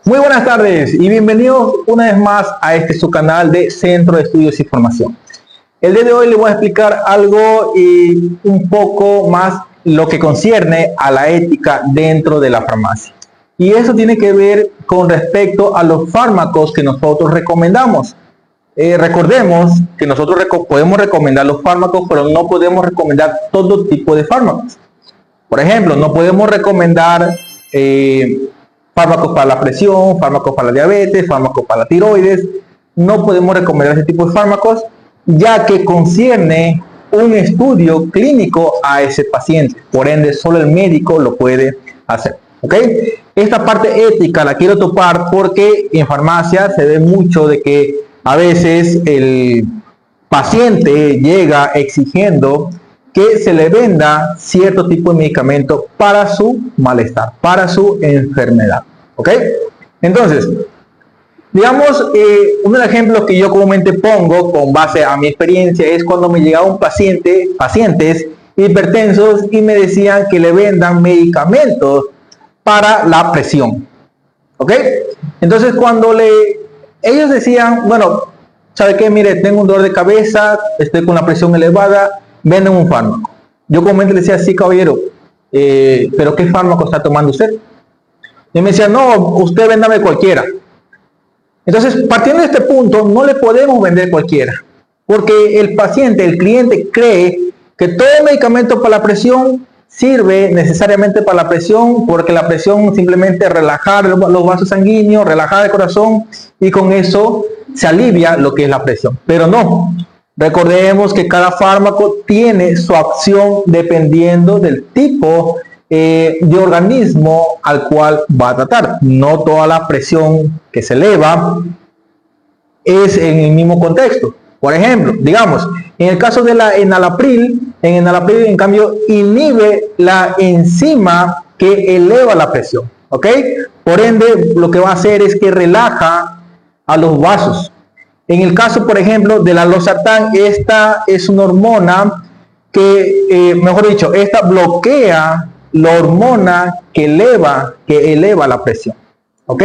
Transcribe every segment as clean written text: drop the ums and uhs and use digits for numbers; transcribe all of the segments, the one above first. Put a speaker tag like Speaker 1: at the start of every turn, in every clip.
Speaker 1: Muy buenas tardes y bienvenidos una vez más a su canal de Centro de Estudios y Formación. El día de hoy les voy a explicar algo y un poco más lo que concierne a la ética dentro de la farmacia. Y eso tiene que ver con respecto a los fármacos que nosotros recomendamos. Recordemos que nosotros podemos recomendar los fármacos, pero no podemos recomendar todo tipo de fármacos. Por ejemplo, no podemos recomendar fármacos para la presión, fármacos para la diabetes, fármacos para la tiroides. No podemos recomendar ese tipo de fármacos, ya que concierne un estudio clínico a ese paciente. Por ende, solo el médico lo puede hacer. ¿Ok? Esta parte ética la quiero topar porque en farmacia se ve mucho de que a veces el paciente llega exigiendo que se le venda cierto tipo de medicamento para su malestar, para su enfermedad. ¿Ok? Entonces, digamos, uno de los ejemplos que yo comúnmente pongo con base a mi experiencia es cuando me llegaba pacientes hipertensos y me decían que le vendan medicamentos para la presión. ¿Ok? Entonces, cuando ellos decían, bueno, ¿sabe qué? Mire, tengo un dolor de cabeza, estoy con la presión elevada, venden un fármaco. Yo comúnmente le decía, sí, caballero, pero ¿qué fármaco está tomando usted? Y me decía, no, usted véndame cualquiera. Entonces, partiendo de este punto, no le podemos vender cualquiera, porque el paciente, el cliente cree que todo medicamento para la presión sirve necesariamente para la presión, porque la presión simplemente es relajar los vasos sanguíneos, relajar el corazón, y con eso se alivia lo que es la presión. Pero no, recordemos que cada fármaco tiene su acción dependiendo del tipo de organismo al cual va a tratar. No toda la presión que se eleva es en el mismo contexto. Por ejemplo, digamos, en el caso de la enalapril, en cambio inhibe la enzima que eleva la presión, ¿ok? Por ende, lo que va a hacer es que relaja a los vasos. En el caso, por ejemplo, de la losartán, esta es una hormona que, mejor dicho, esta bloquea la hormona que eleva la presión, ¿ok?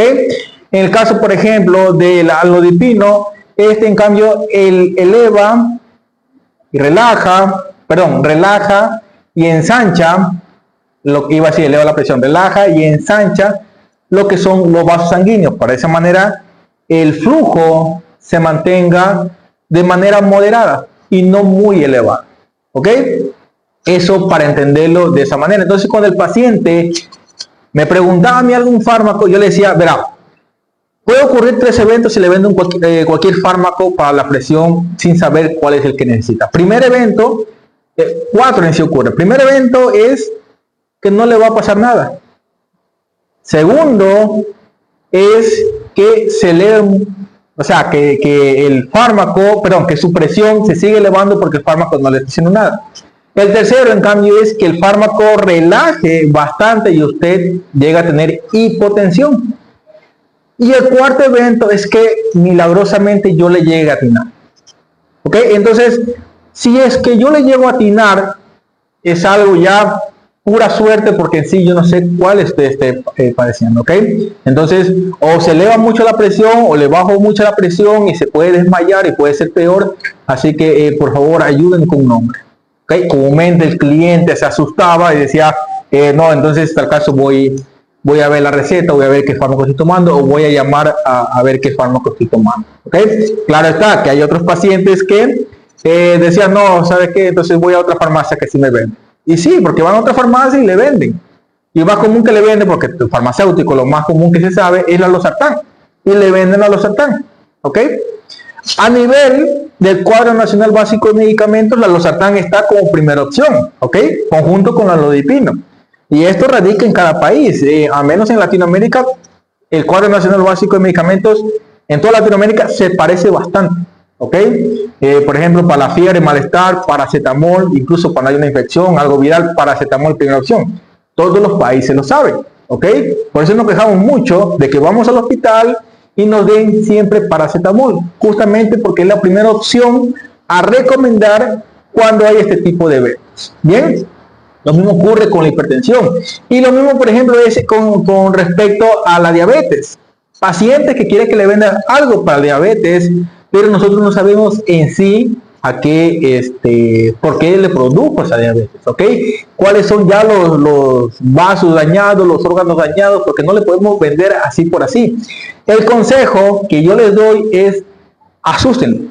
Speaker 1: En el caso, por ejemplo, del alodipino, este en cambio eleva y relaja y ensancha, lo que iba a decir, eleva la presión, relaja y ensancha lo que son los vasos sanguíneos. Para esa manera el flujo se mantenga de manera moderada y no muy elevada. ¿Ok? Eso para entenderlo de esa manera. Entonces, cuando el paciente me preguntaba a mí algún fármaco, yo le decía, verá, puede ocurrir 3 eventos si le vendo cualquier fármaco para la presión sin saber cuál es el que necesita. Primer evento, 4 en sí ocurre. Primer evento es que no le va a pasar nada. Segundo es que se eleve, o sea, que el fármaco, que su presión se sigue elevando porque el fármaco no le está haciendo nada. El tercero, en cambio, es que el fármaco relaje bastante y usted llega a tener hipotensión. Y el cuarto evento es que milagrosamente yo le llegue a atinar. ¿Ok? Entonces, si es que yo le llego a atinar, es algo ya pura suerte, porque en sí yo no sé cuál esté padeciendo. ¿Ok? Entonces, o se eleva mucho la presión o le bajo mucho la presión y se puede desmayar y puede ser peor. Así que, por favor, ayuden con un nombre. ¿Ok? Comúnmente el cliente se asustaba y decía, no, entonces en tal caso voy a ver la receta, voy a ver qué fármaco estoy tomando o voy a llamar a ver qué fármaco estoy tomando. ¿Ok? Claro está que hay otros pacientes que decían, no, ¿sabe qué? Entonces voy a otra farmacia que sí me vende. Y sí, porque van a otra farmacia y le venden. Y lo más común que le venden, porque el farmacéutico lo más común que se sabe es la losartán. Y le venden la losartán. ¿Ok? A nivel del cuadro nacional básico de medicamentos, la losartán está como primera opción. ¿Ok? Conjunto con la alodipino. Y esto radica en cada país, al menos en Latinoamérica, el cuadro nacional básico de medicamentos en toda Latinoamérica se parece bastante, ¿ok? Por ejemplo, para la fiebre, malestar, paracetamol, incluso cuando hay una infección, algo viral, paracetamol, primera opción. Todos los países lo saben, ¿ok? Por eso nos quejamos mucho de que vamos al hospital y nos den siempre paracetamol, justamente porque es la primera opción a recomendar cuando hay este tipo de eventos. ¿Bien? Lo mismo ocurre con la hipertensión. Y lo mismo, por ejemplo, es con respecto a la diabetes. pacientes que quieren que le vendan algo para diabetes, pero nosotros no sabemos en sí a qué, por qué le produjo esa diabetes, ¿ok? Cuáles son ya los vasos dañados, los órganos dañados, porque no le podemos vender así por así. El consejo que yo les doy es asústenlo,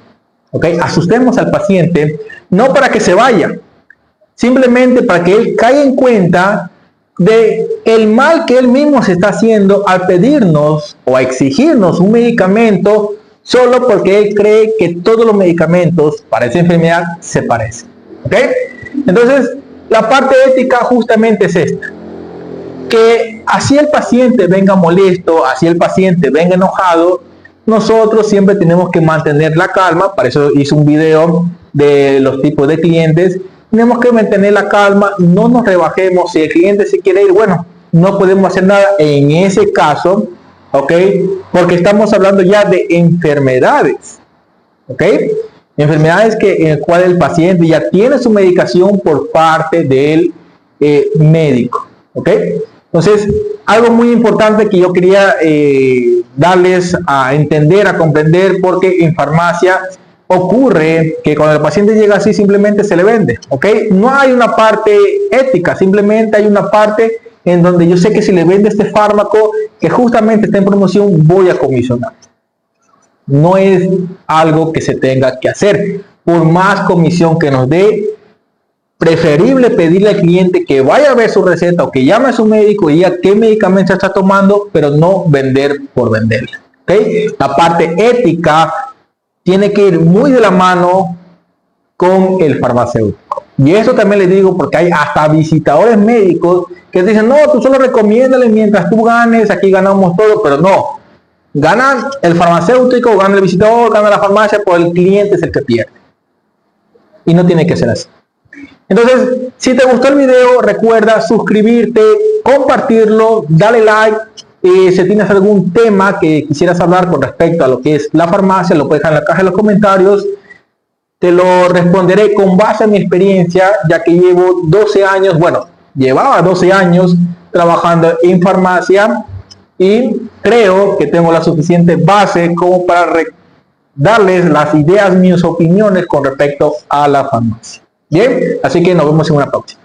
Speaker 1: ¿ok? Asustemos al paciente, no para que se vaya, simplemente para que él caiga en cuenta de el mal que él mismo se está haciendo al pedirnos o a exigirnos un medicamento solo porque él cree que todos los medicamentos para esa enfermedad se parecen, ¿ok? Entonces, la parte ética justamente es esta, que así el paciente venga molesto, así el paciente venga enojado, nosotros siempre tenemos que mantener la calma. Para eso hice un video de los tipos de clientes. Tenemos que mantener la calma, no nos rebajemos. Si el cliente se quiere ir, bueno, no podemos hacer nada en ese caso, ¿ok? Porque estamos hablando ya de enfermedades, ¿ok? Enfermedades en las cuales el paciente ya tiene su medicación por parte del médico, ¿ok? Entonces, algo muy importante que yo quería darles a entender, a comprender, porque en farmacia ocurre que cuando el paciente llega así simplemente se le vende, ¿ok? No hay una parte ética, simplemente hay una parte en donde yo sé que si le vende este fármaco que justamente está en promoción, voy a comisionar. No es algo que se tenga que hacer. Por más comisión que nos dé, preferible pedirle al cliente que vaya a ver su receta o que llame a su médico y diga qué medicamento está tomando, pero no vender por venderle, ¿okay? La parte ética tiene que ir muy de la mano con el farmacéutico. Y eso también les digo porque hay hasta visitadores médicos que dicen, no, tú solo recomiéndale mientras tú ganes, aquí ganamos todo, pero no. Gana el farmacéutico, gana el visitador, gana la farmacia, pero el cliente es el que pierde. Y no tiene que ser así. Entonces, si te gustó el video, recuerda suscribirte, compartirlo, dale like. Si tienes algún tema que quisieras hablar con respecto a lo que es la farmacia, lo puedes dejar en la caja de los comentarios. Te lo responderé con base en mi experiencia, ya que llevo 12 años, bueno, llevaba 12 años trabajando en farmacia y creo que tengo la suficiente base como para darles las ideas, mis opiniones con respecto a la farmacia. Bien, así que nos vemos en una próxima.